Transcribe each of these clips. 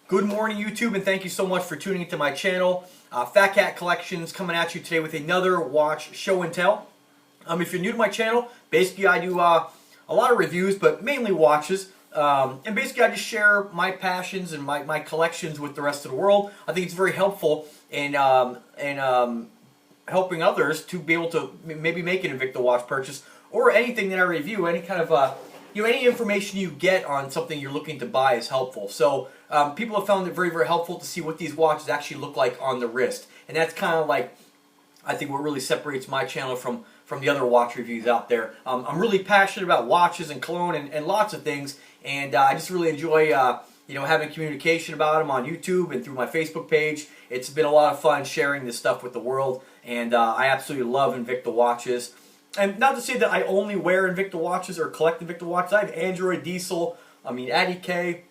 Good morning, YouTube, and thank you so much for tuning into my channel. Phatkat Collections coming at you today with another watch show and tell. If you're new to my channel, basically I do a lot of reviews, but mainly watches. And basically I just share my passions and my collections with the rest of the world. I think it's very helpful in helping others to be able to maybe make an Invicta watch purchase or anything that I review, any kind of any information you get on something you're looking to buy is helpful. So people have found it very, very helpful to see what these watches actually look like on the wrist. And that's kind of like, I think, what really separates my channel from the other watch reviews out there. I'm really passionate about watches and cologne and lots of things. And I just really enjoy having communication about them on YouTube and through my Facebook page. It's been a lot of fun sharing this stuff with the world. And I absolutely love Invicta watches. And not to say that I only wear Invicta watches or collect Invicta watches. I have Android, Diesel, Addy K,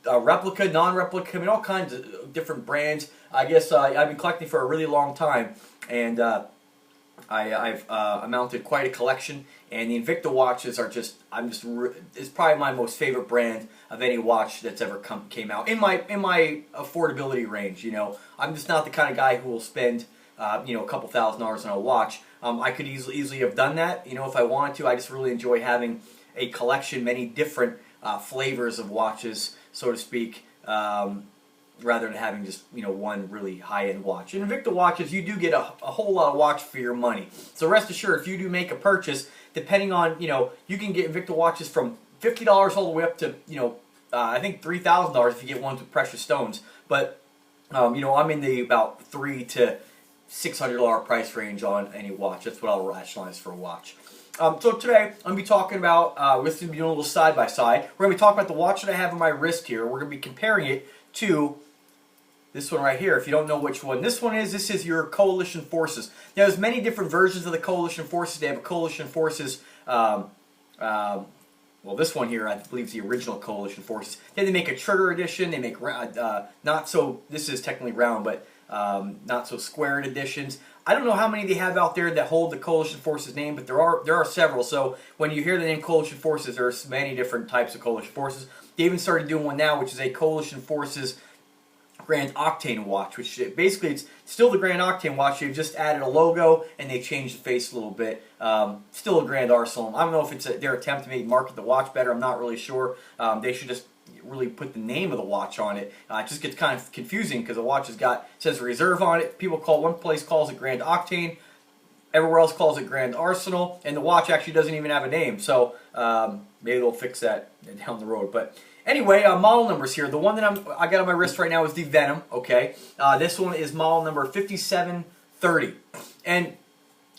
replica, non-replica, all kinds of different brands. I guess I've been collecting for a really long time, and I've amounted quite a collection. And the Invicta watches are it's probably my most favorite brand of any watch that's ever came out in my affordability range. I'm just not the kind of guy who will spend a couple $1,000s on a watch. I could easily have done that, if I wanted to. I just really enjoy having a collection, many different flavors of watches, so to speak, rather than having just one really high-end watch. In Invicta watches, you do get a whole lot of watch for your money. So rest assured, if you do make a purchase, depending on you can get Invicta watches from $50 all the way up to I think $3,000 if you get ones with precious stones. But I'm in the about $300 to $600 price range on any watch. That's what I'll rationalize for a watch. So today, I'm going to be talking about, we're going to be doing a little side-by-side. We're going to be talking about the watch that I have on my wrist here. We're going to be comparing it to this one right here. If you don't know which one this one is, this is your Coalition Forces. Now, there's many different versions of the Coalition Forces. They have a Coalition Forces, well, this one here, I believe, is the original Coalition Forces. Then they make a Trigger Edition. They make, this is technically round, but not so squared editions. I don't know how many they have out there that hold the Coalition Forces name, but there are several. So when you hear the name Coalition Forces, there's many different types of Coalition Forces. They even started doing one now, which is a Coalition Forces Grand Octane watch, which basically it's still the Grand Octane watch. They've just added a logo and they changed the face a little bit. Still a Grand Arsenal. I don't know if it's their attempt to maybe market the watch better. I'm not really sure. They should just really put the name of the watch on it. It just gets kind of confusing because the watch says Reserve on it. One place calls it Grand Octane, everywhere else calls it Grand Arsenal, and the watch actually doesn't even have a name. So maybe they'll fix that down the road. But anyway, model numbers here. The one that I got on my wrist right now is the Venom. Okay, this one is model number 5730, and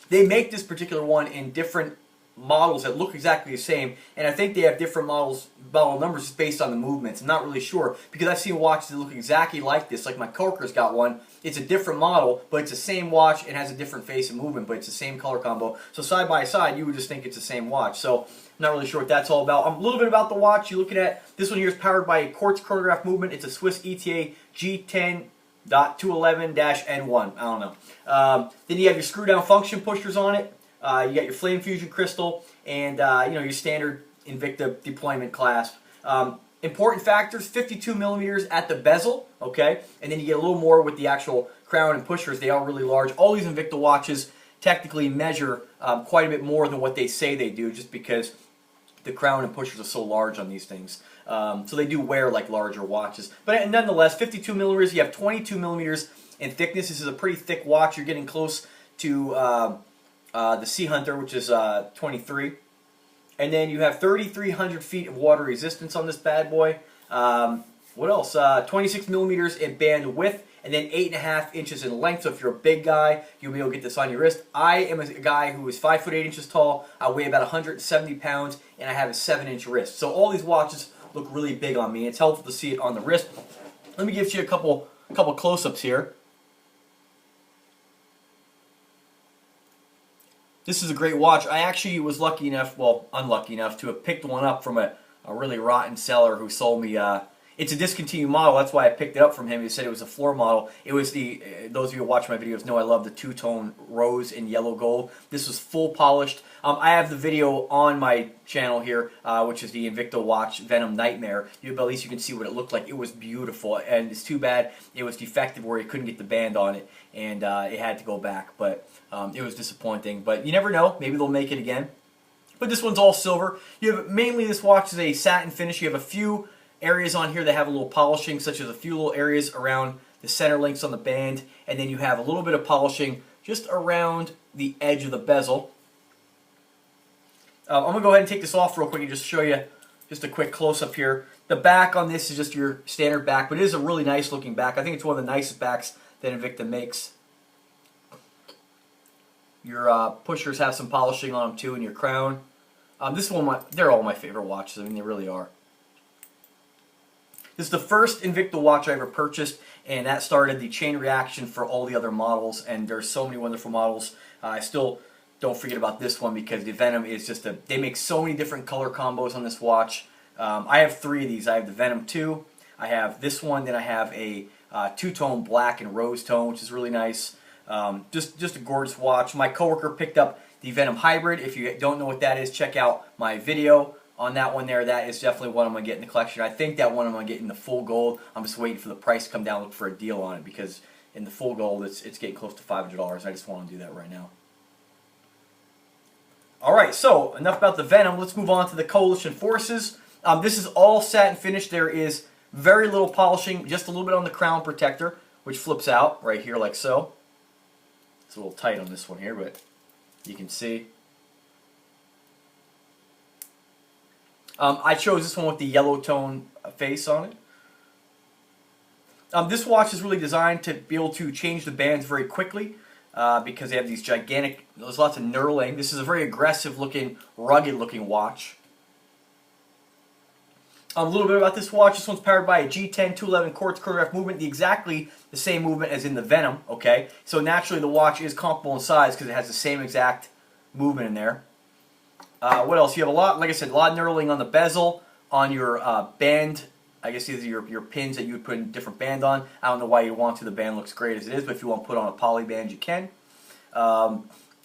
they make this particular one in different models that look exactly the same, and I think they have different model numbers based on the movements. I'm not really sure because I've seen watches that look exactly like this. Like my Coker's got one. It's a different model, but it's the same watch. It has a different face and movement, but it's the same color combo. So side by side, you would just think it's the same watch. So I'm not really sure what that's all about. A little bit about the watch. You're looking at this one here is powered by a quartz chronograph movement. It's a Swiss ETA G10.211-N1. I don't know. Then you have your screw down function pushers on it. You got your flame fusion crystal and your standard Invicta deployment clasp. Important factors: 52 millimeters at the bezel, okay, and then you get a little more with the actual crown and pushers. They are really large. All these Invicta watches technically measure quite a bit more than what they say they do, just because the crown and pushers are so large on these things. So they do wear like larger watches. But nonetheless, 52 millimeters. You have 22 millimeters in thickness. This is a pretty thick watch. You're getting close to the Sea Hunter, which is 23. And then you have 3,300 feet of water resistance on this bad boy. What else? 26 millimeters in band width, and then 8.5 inches in length. So if you're a big guy, you'll be able to get this on your wrist. I am a guy who is 5 foot 8 inches tall. I weigh about 170 pounds, and I have a 7-inch wrist. So all these watches look really big on me. It's helpful to see it on the wrist. Let me give you a couple close-ups here. This is a great watch. I actually was lucky enough, well, unlucky enough, to have picked one up from a really rotten seller who sold me It's a discontinued model. That's why I picked it up from him. He said it was a floor model. It was the, those of you who watch my videos know I love the two-tone rose and yellow gold. This was full polished. I have the video on my channel here, which is the Invicta Watch Venom Nightmare. But at least you can see what it looked like. It was beautiful, and it's too bad it was defective where you couldn't get the band on it, and it had to go back. But it was disappointing. But you never know. Maybe they'll make it again. But this one's all silver. You have mainly this watch is a satin finish. You have a few areas on here that have a little polishing, such as a few little areas around the center links on the band, and then you have a little bit of polishing just around the edge of the bezel. I'm going to go ahead and take this off real quick and just show you just a quick close-up here. The back on this is just your standard back, but it is a really nice looking back. I think it's one of the nicest backs that Invicta makes. Your pushers have some polishing on them too, and your crown. This one, they're all my favorite watches. I mean, they really are. This is the first Invicta watch I ever purchased, and that started the chain reaction for all the other models, and there's so many wonderful models. I still don't forget about this one because the Venom is just a, they make so many different color combos on this watch. I have 3 of these. I have the Venom 2, I have this one, then I have a two-tone black and rose tone, which is really nice. Just a gorgeous watch. My coworker picked up the Venom Hybrid. If you don't know what that is, check out my video on that one there. That is definitely one I'm going to get in the collection. I think that one I'm going to get in the full gold. I'm just waiting for the price to come down, look for a deal on it, because in the full gold it's getting close to $500. I just want to do that right now. Alright, so enough about the Venom. Let's move on to the Coalition Forces. This is all satin finish. There is very little polishing, just a little bit on the crown protector, which flips out right here like so. It's a little tight on this one here, but you can see. I chose this one with the yellow tone face on it. This watch is really designed to be able to change the bands very quickly because they have these gigantic, there's lots of knurling. This is a very aggressive looking, rugged looking watch. A little bit about this watch. This one's powered by a G10 211 quartz chronograph movement, exactly the same movement as in the Venom, okay? So naturally the watch is comparable in size because it has the same exact movement in there. What else? You have a lot, like I said, a lot of knurling on the bezel, on your band. I guess these are your pins that you would put a different band on. I don't know why you want to. The band looks great as it is, but if you want to put on a poly band, you can.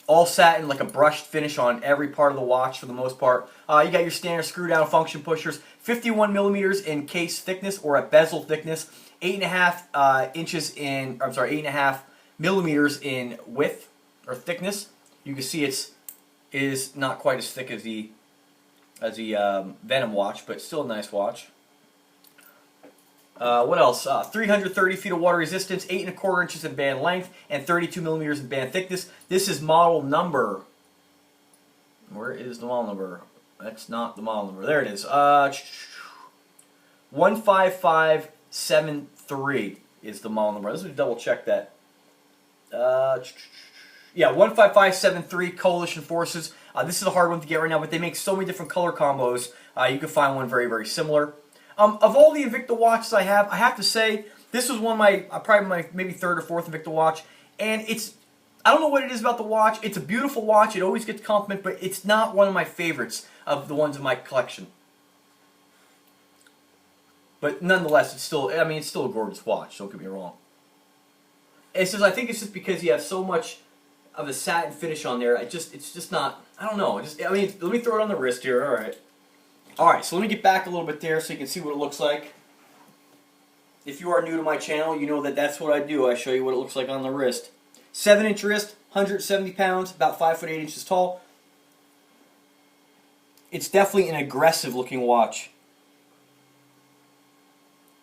All satin, like a brushed finish on every part of the watch for the most part. You got your standard screw down function pushers, 51 millimeters in case thickness or at bezel thickness, 8.5 inches in, I'm sorry, 8.5 millimeters in width or thickness. You can see it is not quite as thick as the Venom watch, but still a nice watch. What else? 330 feet of water resistance, 8.25 inches in band length, and 32 millimeters in band thickness. This is model number. Where is the model number? That's not the model number. There it is. 15573 is the model number. Let's double check that. Yeah, 15573 Coalition Forces. This is a hard one to get right now, but they make so many different color combos. You can find one very, very similar. Of all the Invicta watches I have to say this was one of my probably my maybe 3rd or 4th Invicta watch, and it's, I don't know what it is about the watch. It's a beautiful watch. It always gets compliment, but it's not one of my favorites of the ones in my collection. But nonetheless, it's still, I mean, it's still a gorgeous watch. Don't get me wrong. It's just, I think it's just because you have so much of a satin finish on there. It's just not, I don't know. I mean, let me throw it on the wrist here. All right. Alright, so let me get back a little bit there so you can see what it looks like. If you are new to my channel, you know that that's what I do. I show you what it looks like on the wrist. 7-inch wrist, 170 pounds, about 5 foot 8 inches tall. It's definitely an aggressive looking watch.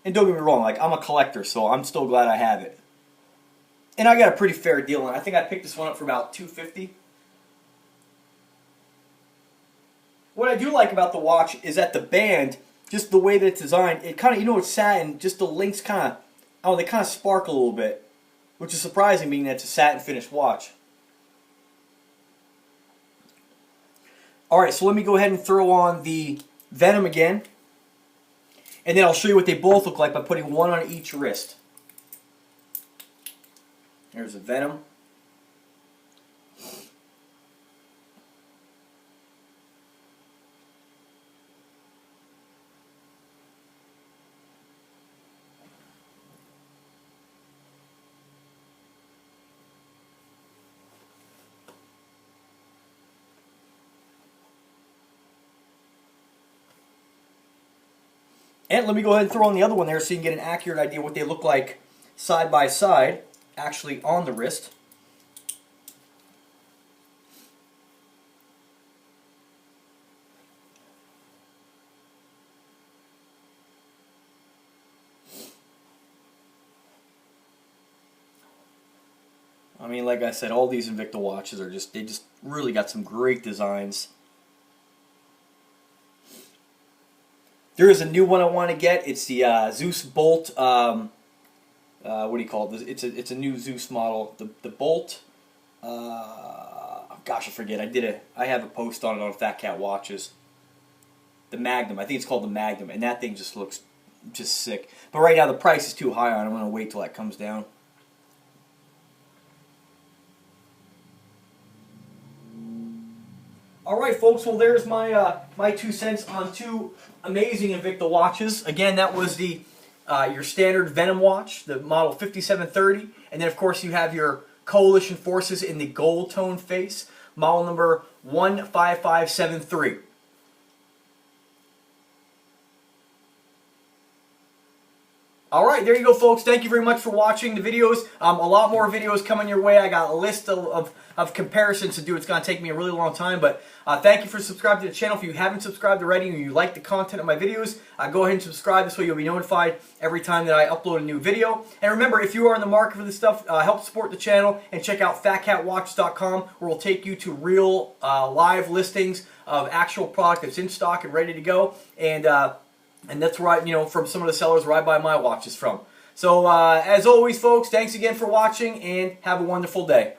And don't get me wrong, like, I'm a collector, so I'm still glad I have it. And I got a pretty fair deal on it. I think I picked this one up for about $250. What I do like about the watch is that the band, just the way that it's designed, it kind of, you know, it's satin, just the links kind of, oh, they kind of sparkle a little bit, which is surprising being that it's a satin finished watch. Alright, so let me go ahead and throw on the Venom again, and then I'll show you what they both look like by putting one on each wrist. There's a Venom. And let me go ahead and throw on the other one there so you can get an accurate idea what they look like side by side, actually on the wrist. I mean, like I said, all these Invicta watches are they just really got some great designs. There is a new one I want to get. It's the Zeus Bolt. What do you call it? It's a new Zeus model. The Bolt. Gosh, I forget. I have a post on it on Phatkat watches. The Magnum. I think it's called the Magnum, and that thing just looks just sick. But right now the price is too high on it. I'm gonna wait till that comes down. Alright folks, well there's my my 2 cents on 2 amazing Invicta watches. Again, that was the your standard Venom watch, the model 5730, and then of course you have your Coalition Forces in the gold tone face, model number 15573. Alright, there you go folks. Thank you very much for watching the videos. A lot more videos coming your way. I got a list of comparisons to do. It's going to take me a really long time, but thank you for subscribing to the channel. If you haven't subscribed already and you like the content of my videos, go ahead and subscribe. This way you'll be notified every time that I upload a new video. And remember, if you are in the market for this stuff, help support the channel and check out PHATKATWatches.com, where we'll take you to real live listings of actual product that's in stock and ready to go. And that's where from some of the sellers where I buy my watches from. So, as always, folks, thanks again for watching, and have a wonderful day.